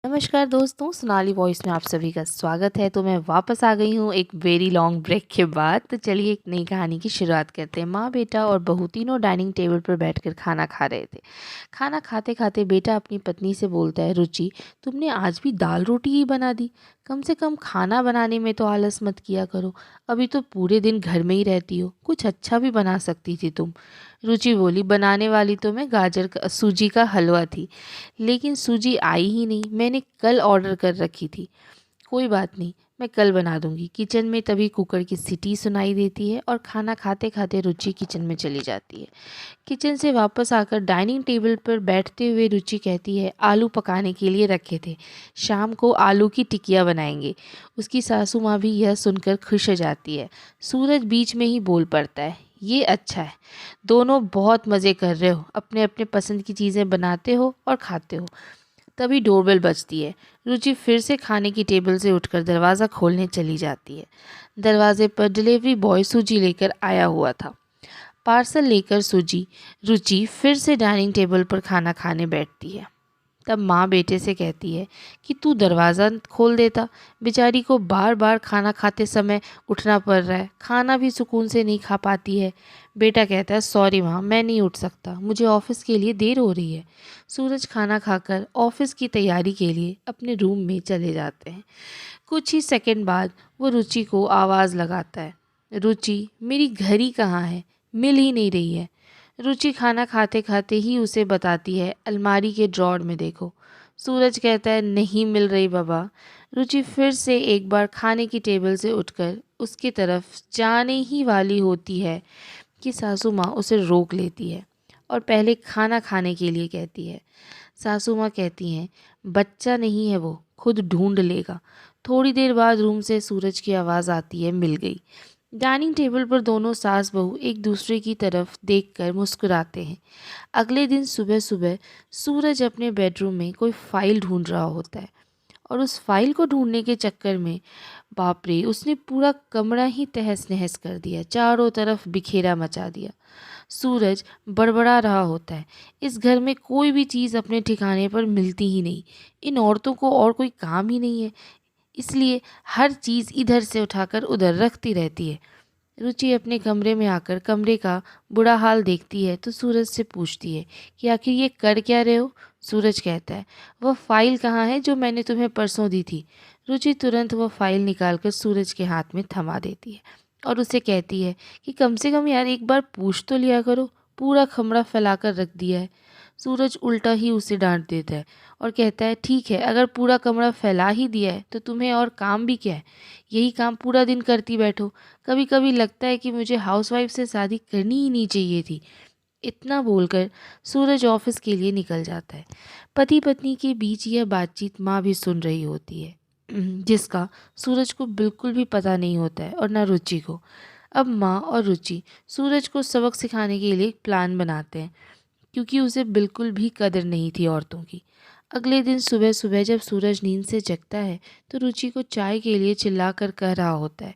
नमस्कार दोस्तों, सोनाली वॉइस में आप सभी का स्वागत है। तो मैं वापस आ गई हूँ एक वेरी लॉन्ग ब्रेक के बाद। तो चलिए एक नई कहानी की शुरुआत करते हैं। माँ, बेटा और बहू तीनों डाइनिंग टेबल पर बैठकर खाना खा रहे थे। खाना खाते खाते बेटा अपनी पत्नी से बोलता है, रुचि, तुमने आज भी दाल रोटी ही बना दी। कम से कम खाना बनाने में तो आलस मत किया करो। अभी तो पूरे दिन घर में ही रहती हो, कुछ अच्छा भी बना सकती थी तुम। रुचि बोली, बनाने वाली तो मैं सूजी का हलवा थी, लेकिन सूजी आई ही नहीं। मैंने कल ऑर्डर कर रखी थी। कोई बात नहीं, मैं कल बना दूंगी। किचन में तभी कुकर की सीटी सुनाई देती है और खाना खाते खाते रुचि किचन में चली जाती है। किचन से वापस आकर डाइनिंग टेबल पर बैठते हुए रुचि कहती है, आलू पकाने के लिए रखे थे, शाम को आलू की टिकिया बनाएंगे। उसकी सासू माँ भी यह सुनकर खुश हो जाती है। सूरज बीच में ही बोल पड़ता है, ये अच्छा है, दोनों बहुत मज़े कर रहे हो, अपने अपने पसंद की चीज़ें बनाते हो और खाते हो। तभी डोरबेल बजती है। रुचि फिर से खाने की टेबल से उठकर दरवाज़ा खोलने चली जाती है। दरवाजे पर डिलीवरी बॉय सूजी लेकर आया हुआ था। पार्सल लेकर रुचि फिर से डाइनिंग टेबल पर खाना खाने बैठती है। तब माँ बेटे से कहती है कि तू दरवाज़ा खोल देता, बेचारी को बार बार खाना खाते समय उठना पड़ रहा है, खाना भी सुकून से नहीं खा पाती है। बेटा कहता है, सॉरी माँ, मैं नहीं उठ सकता, मुझे ऑफिस के लिए देर हो रही है। सूरज खाना खाकर ऑफिस की तैयारी के लिए अपने रूम में चले जाते हैं। कुछ ही सेकंड बाद वो रुचि को आवाज़ लगाता है, रुचि, मेरी घड़ी कहाँ है? मिल ही नहीं रही है। रुचि खाना खाते खाते ही उसे बताती है, अलमारी के ड्रॉर में देखो। सूरज कहता है, नहीं मिल रही बाबा। रुचि फिर से एक बार खाने की टेबल से उठकर उसकी तरफ जाने ही वाली होती है कि सासू माँ उसे रोक लेती है और पहले खाना खाने के लिए कहती है। सासू माँ कहती हैं, बच्चा नहीं है वो, खुद ढूंढ लेगा। थोड़ी देर बाद रूम से सूरज की आवाज़ आती है, मिल गई। डाइनिंग टेबल पर दोनों सास बहू एक दूसरे की तरफ देखकर मुस्कुराते हैं। अगले दिन सुबह सुबह सूरज अपने बेडरूम में कोई फाइल ढूंढ रहा होता है और उस फाइल को ढूंढने के चक्कर में, बाप रे, उसने पूरा कमरा ही तहस नहस कर दिया, चारों तरफ बिखेरा मचा दिया। सूरज बड़बड़ा रहा होता है, इस घर में कोई भी चीज़ अपने ठिकाने पर मिलती ही नहीं। इन औरतों को और कोई काम ही नहीं है, इसलिए हर चीज़ इधर से उठाकर उधर रखती रहती है। रुचि अपने कमरे में आकर कमरे का बुरा हाल देखती है तो सूरज से पूछती है कि आखिर ये कर क्या रहे हो। सूरज कहता है, वह फाइल कहाँ है जो मैंने तुम्हें परसों दी थी। रुचि तुरंत वह फाइल निकालकर सूरज के हाथ में थमा देती है और उसे कहती है कि कम से कम यार एक बार पूछ तो लिया करो, पूरा कमरा फैलाकर रख दिया है। सूरज उल्टा ही उसे डांट देता है और कहता है, ठीक है, अगर पूरा कमरा फैला ही दिया है तो तुम्हें और काम भी क्या है, यही काम पूरा दिन करती बैठो। कभी कभी लगता है कि मुझे हाउसवाइफ से शादी करनी ही नहीं चाहिए थी। इतना बोलकर सूरज ऑफिस के लिए निकल जाता है। पति पत्नी के बीच यह बातचीत माँ भी सुन रही होती है, जिसका सूरज को बिल्कुल भी पता नहीं होता है और ना रुचि को। अब माँ और रुचि सूरज को सबक सिखाने के लिए एक प्लान बनाते हैं, क्योंकि उसे बिल्कुल भी कदर नहीं थी औरतों की। अगले दिन सुबह सुबह जब सूरज नींद से जगता है तो रुचि को चाय के लिए चिल्लाकर कह रहा होता है।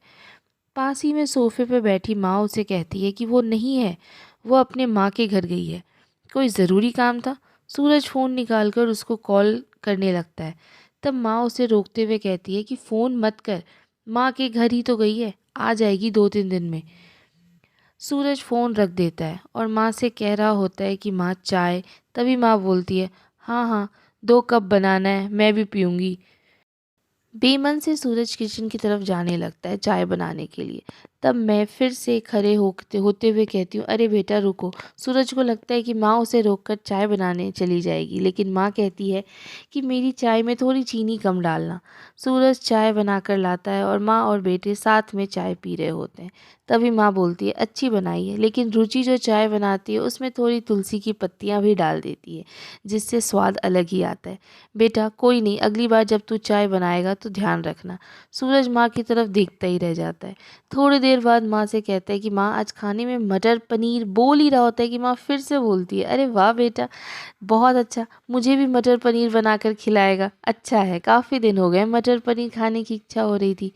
पास ही में सोफे पर बैठी माँ उसे कहती है कि वो नहीं है, वो अपने माँ के घर गई है, कोई ज़रूरी काम था। सूरज फ़ोन निकालकर उसको कॉल करने लगता है। तब माँ उसे रोकते हुए कहती है कि फ़ोन मत कर, माँ के घर ही तो गई है, आ जाएगी 2-3 दिन में। सूरज फ़ोन रख देता है और माँ से कह रहा होता है कि माँ चाय। तभी माँ बोलती है, हाँ हाँ, 2 कप बनाना है, मैं भी पीऊँगी। बेमन से सूरज किचन की तरफ जाने लगता है चाय बनाने के लिए। तब मैं फिर से खड़े होते होते हुए कहती हूँ, अरे बेटा रुको। सूरज को लगता है कि माँ उसे रोककर चाय बनाने चली जाएगी, लेकिन माँ कहती है कि मेरी चाय में थोड़ी चीनी कम डालना। सूरज चाय बनाकर लाता है और माँ और बेटे साथ में चाय पी रहे होते हैं। तभी माँ बोलती है, अच्छी बनाई है, लेकिन रुचि जो चाय बनाती है उसमें थोड़ी तुलसी की पत्तियाँ भी डाल देती है, जिससे स्वाद अलग ही आता है। बेटा कोई नहीं, अगली बार जब तू चाय बनाएगा तो ध्यान रखना। सूरज माँ की तरफ देखता ही रह जाता है। थोड़ी देर बाद माँ से कहता है कि माँ आज खाने में मटर पनीर। बोल ही रहा होता है कि माँ फिर से बोलती है, अरे वाह बेटा, बहुत अच्छा, मुझे भी मटर पनीर बनाकर खिलाएगा। अच्छा है, काफ़ी दिन हो गए मटर पनीर खाने की इच्छा हो रही थी।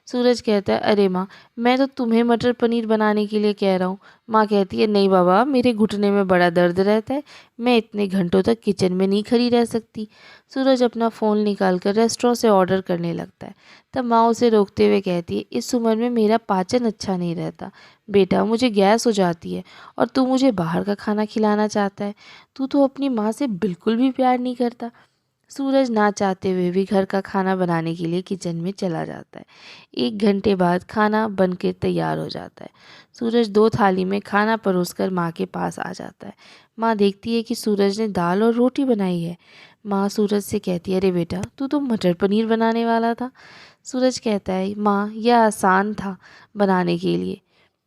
सूरज कहता है, अरे माँ, मैं तो तुम्हें मटर पनीर बनाने के लिए कह रहा हूँ। माँ कहती है, नहीं बाबा, मेरे घुटने में बड़ा दर्द रहता है, मैं इतने घंटों तक किचन में नहीं खड़ी रह सकती। सूरज अपना फ़ोन निकाल कर रेस्टोरेंट से ऑर्डर करने लगता है। तब माँ उसे रोकते हुए कहती है, इस उम्र में मेरा पाचन अच्छा नहीं रहता बेटा, मुझे गैस हो जाती है और तू मुझे बाहर का खाना खिलाना चाहता है। तू तो अपनी माँ से बिल्कुल भी प्यार नहीं करता। सूरज ना चाहते हुए भी घर का खाना बनाने के लिए किचन में चला जाता है। 1 घंटे बाद खाना बनकर तैयार हो जाता है। सूरज 2 थाली में खाना परोसकर माँ के पास आ जाता है। माँ देखती है कि सूरज ने दाल और रोटी बनाई है। माँ सूरज से कहती है, अरे बेटा, तू तो मटर पनीर बनाने वाला था। सूरज कहता है, माँ, यह आसान था बनाने के लिए।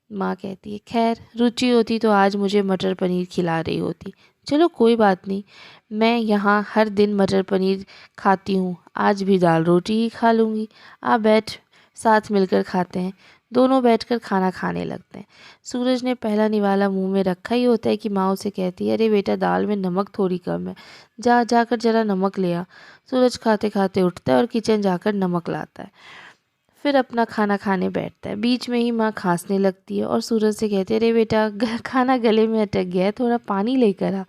माँ कहती है, खैर, रुचि होती तो आज मुझे मटर पनीर खिला रही होती। चलो कोई बात नहीं, मैं यहाँ हर दिन मटर पनीर खाती हूँ, आज भी दाल रोटी ही खा लूँगी। आप बैठ, साथ मिलकर खाते हैं। दोनों बैठकर खाना खाने लगते हैं। सूरज ने पहला निवाला मुंह में रखा ही होता है कि माँ उसे कहती है, अरे बेटा, दाल में नमक थोड़ी कम है, जाकर जरा नमक ले आ। सूरज खाते खाते उठता है और किचन जाकर नमक लाता है। फिर अपना खाना खाने बैठता है। बीच में ही माँ खांसने लगती है और सूरज से कहती है, अरे बेटा, खाना गले में अटक गया है, थोड़ा पानी लेकर आ।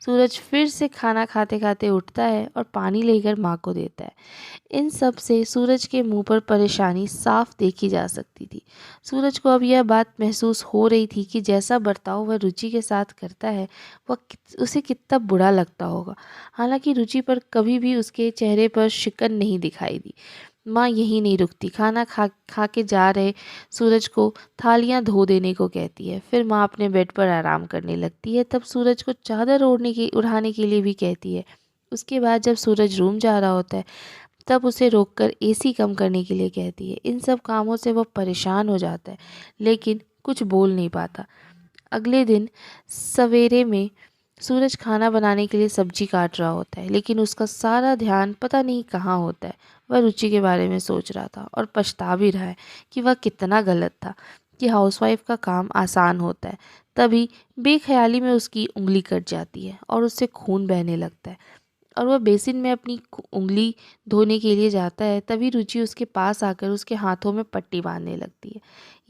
सूरज फिर से खाना खाते खाते उठता है और पानी लेकर माँ को देता है। इन सब से सूरज के मुंह पर परेशानी साफ देखी जा सकती थी। सूरज को अब यह बात महसूस हो रही थी कि जैसा बर्ताव वह रुचि के साथ करता है, उसे कितना बुरा लगता होगा। हालांकि रुचि पर कभी भी उसके चेहरे पर शिकन नहीं दिखाई दी। माँ यहीं नहीं रुकती, खाना खा के जा रहे सूरज को थालियाँ धो देने को कहती है। फिर माँ अपने बेड पर आराम करने लगती है। तब सूरज को चादर उड़ाने के लिए भी कहती है। उसके बाद जब सूरज रूम जा रहा होता है, तब उसे रोककर एसी कम करने के लिए कहती है। इन सब कामों से वह परेशान हो जाता है, लेकिन कुछ बोल नहीं पाता। अगले दिन सवेरे में सूरज खाना बनाने के लिए सब्जी काट रहा होता है, लेकिन उसका सारा ध्यान पता नहीं कहाँ होता है। वह रुचि के बारे में सोच रहा था और पछता भी रहा है कि वह कितना गलत था कि हाउसवाइफ का काम आसान होता है। तभी बेख्याली में उसकी उंगली कट जाती है और उससे खून बहने लगता है और वह बेसिन में अपनी उंगली धोने के लिए जाता है। तभी रुचि उसके पास आकर उसके हाथों में पट्टी बांधने लगती है।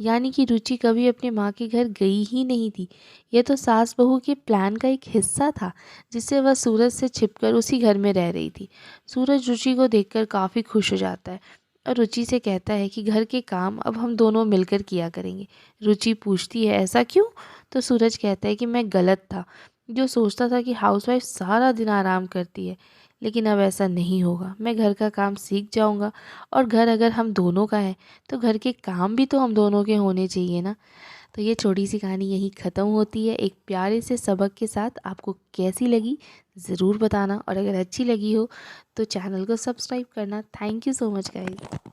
यानी कि रुचि कभी अपने माँ के घर गई ही नहीं थी। यह तो सास बहू के प्लान का एक हिस्सा था, जिससे वह सूरज से छिपकर उसी घर में रह रही थी। सूरज रुचि को देखकर काफ़ी खुश हो जाता है और रुचि से कहता है कि घर के काम अब हम दोनों मिलकर किया करेंगे। रुचि पूछती है, ऐसा क्यों? तो सूरज कहता है कि मैं गलत था जो सोचता था कि हाउसवाइफ सारा दिन आराम करती है, लेकिन अब ऐसा नहीं होगा। मैं घर का काम सीख जाऊंगा और घर अगर हम दोनों का है तो घर के काम भी तो हम दोनों के होने चाहिए ना। तो ये छोटी सी कहानी यहीं ख़त्म होती है एक प्यारे से सबक के साथ। आपको कैसी लगी ज़रूर बताना और अगर अच्छी लगी हो तो चैनल को सब्सक्राइब करना। Thank you so much guys.